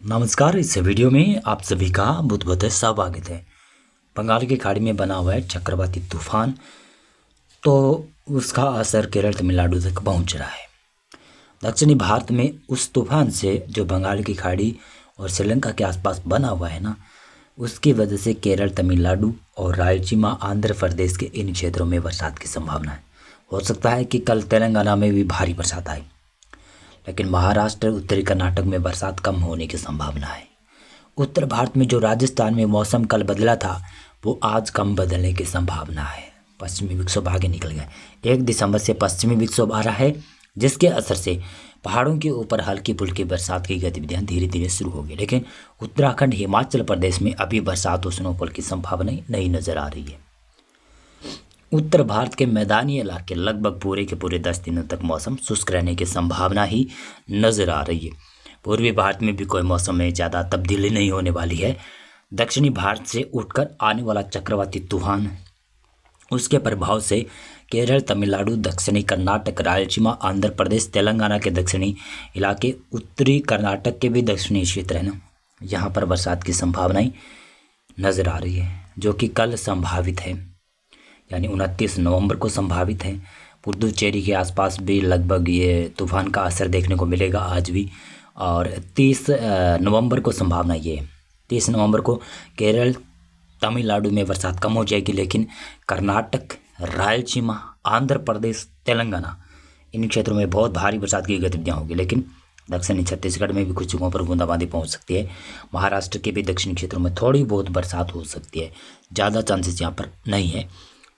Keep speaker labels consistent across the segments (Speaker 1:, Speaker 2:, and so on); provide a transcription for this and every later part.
Speaker 1: नमस्कार। इस वीडियो में आप सभी का बहुत बहुत स्वागत है। बंगाल की खाड़ी में बना हुआ है चक्रवाती तूफान, तो उसका असर केरल तमिलनाडु तक पहुंच रहा है। दक्षिणी भारत में उस तूफान से जो बंगाल की खाड़ी और श्रीलंका के आसपास बना हुआ है ना, उसकी वजह से केरल तमिलनाडु और रायलसीमा आंध्र प्रदेश के इन क्षेत्रों में बरसात की संभावना है। हो सकता है कि कल तेलंगाना में भी भारी बरसात आए, लेकिन महाराष्ट्र उत्तरी कर्नाटक में बरसात कम होने की संभावना है। उत्तर भारत में जो राजस्थान में मौसम कल बदला था वो आज कम बदलने की संभावना है। पश्चिमी विक्षोभ आगे निकल गए। 1 दिसंबर से पश्चिमी विक्षोभ आ रहा है, जिसके असर से पहाड़ों के ऊपर हल्की फुल्की बरसात की गतिविधियां धीरे धीरे शुरू होगी। लेकिन उत्तराखंड हिमाचल प्रदेश में अभी बरसात और स्नोफॉल की संभावना नहीं नजर आ रही है। उत्तर भारत के मैदानी इलाके लगभग पूरे के पूरे 10 दिनों तक मौसम शुष्क रहने की संभावना ही नजर आ रही है। पूर्वी भारत में भी कोई मौसम में ज़्यादा तब्दीली नहीं होने वाली है। दक्षिणी भारत से उठकर आने वाला चक्रवाती तूफान, उसके प्रभाव से केरल, तमिलनाडु, दक्षिणी कर्नाटक, रायलसीमा, आंध्र प्रदेश, तेलंगाना के दक्षिणी इलाके, उत्तरी कर्नाटक के भी दक्षिणी क्षेत्र है ना, यहाँ पर बरसात की संभावनाएं नजर आ रही है, जो कि कल संभावित है, यानी 29 नवंबर को संभावित है। पुडुचेरी के आसपास भी लगभग ये तूफान का असर देखने को मिलेगा आज भी। और 30 नवंबर को संभावना ये है। 30 नवंबर को केरल, तमिलनाडु में बरसात कम हो जाएगी, लेकिन कर्नाटक, रायलसीमा, आंध्र प्रदेश, तेलंगाना इन क्षेत्रों में बहुत भारी बरसात की गतिविधियाँ होगी। लेकिन दक्षिणी छत्तीसगढ़ में भी कुछ जगहों पर बूंदाबांदी पहुंच सकती है। महाराष्ट्र के भी दक्षिणी क्षेत्रों में थोड़ी बहुत बरसात हो सकती है, ज़्यादा चांसेस यहाँ पर नहीं है।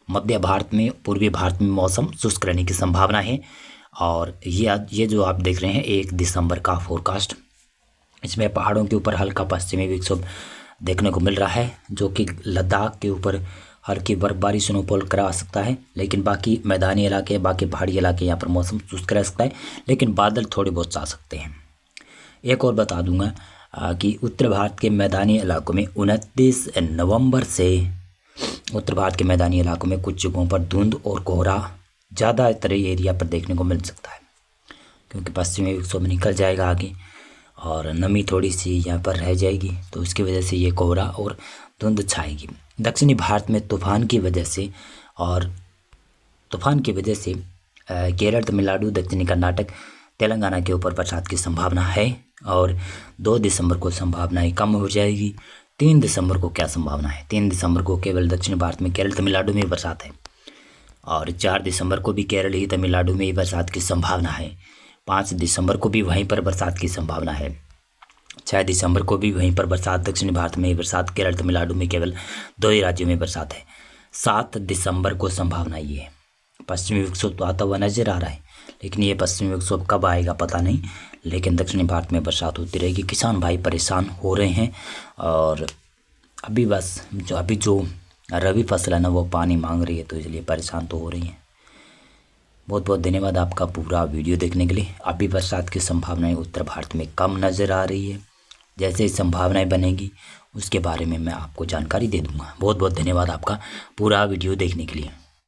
Speaker 1: मध्य भारत में, पूर्वी भारत में मौसम शुष्क रहने की संभावना है। और ये जो आप देख रहे हैं 1 दिसंबर का फोरकास्ट, इसमें पहाड़ों के ऊपर हल्का पश्चिमी विक्षोभ देखने को मिल रहा है, जो कि लद्दाख के ऊपर हल्की बर्फबारी, स्नोफॉल करा सकता है। लेकिन बाकी मैदानी इलाके, बाकी पहाड़ी इलाके, यहाँ पर मौसम शुष्क रह सकता है, लेकिन बादल थोड़े बहुत आ सकते हैं। एक और बता दूंगा कि उत्तर भारत के मैदानी इलाकों में 29 नवंबर से उत्तर भारत के मैदानी इलाकों में कुछ जगहों पर धुंध और कोहरा ज़्यादातर एरिया पर देखने को मिल सकता है, क्योंकि पश्चिमी विक्षोभ निकल जाएगा आगे और नमी थोड़ी सी यहाँ पर रह जाएगी, तो उसकी वजह से ये कोहरा और धुंध छाएगी। दक्षिणी भारत में तूफान की वजह से केरल, तमिलनाडु, दक्षिणी कर्नाटक, तेलंगाना के ऊपर बरसात की संभावना है। और 2 दिसंबर को संभावनाएँ कम हो जाएगी। 3 दिसंबर को क्या संभावना है? 3 दिसंबर को केवल दक्षिण भारत में केरल, तमिलनाडु में बरसात है। और 4 दिसंबर को भी केरल ही, तमिलनाडु में ही बरसात की संभावना है। 5 दिसंबर को भी वहीं पर बरसात की संभावना है। 6 दिसंबर को भी वहीं पर बरसात, दक्षिणी भारत में ही बरसात, केरल, तमिलनाडु में केवल 2 ही राज्यों में बरसात है। 7 दिसंबर को संभावना ये है। पश्चिमी विक्षोभ तो आता हुआ नजर आ रहा है, लेकिन ये पश्चिमी विक्षोभ कब आएगा पता नहीं। लेकिन दक्षिणी भारत में बरसात होती रहेगी। किसान भाई परेशान हो रहे हैं, और अभी जो रबी फसल है ना, वो पानी मांग रही है, तो इसलिए परेशान तो हो रही हैं। बहुत बहुत धन्यवाद आपका पूरा वीडियो देखने के लिए। अभी बरसात की संभावनाएं उत्तर भारत में कम नज़र आ रही है। जैसे ही संभावनाएं बनेगी उसके बारे में मैं आपको जानकारी दे दूंगा। बहुत बहुत धन्यवाद आपका पूरा वीडियो देखने के लिए।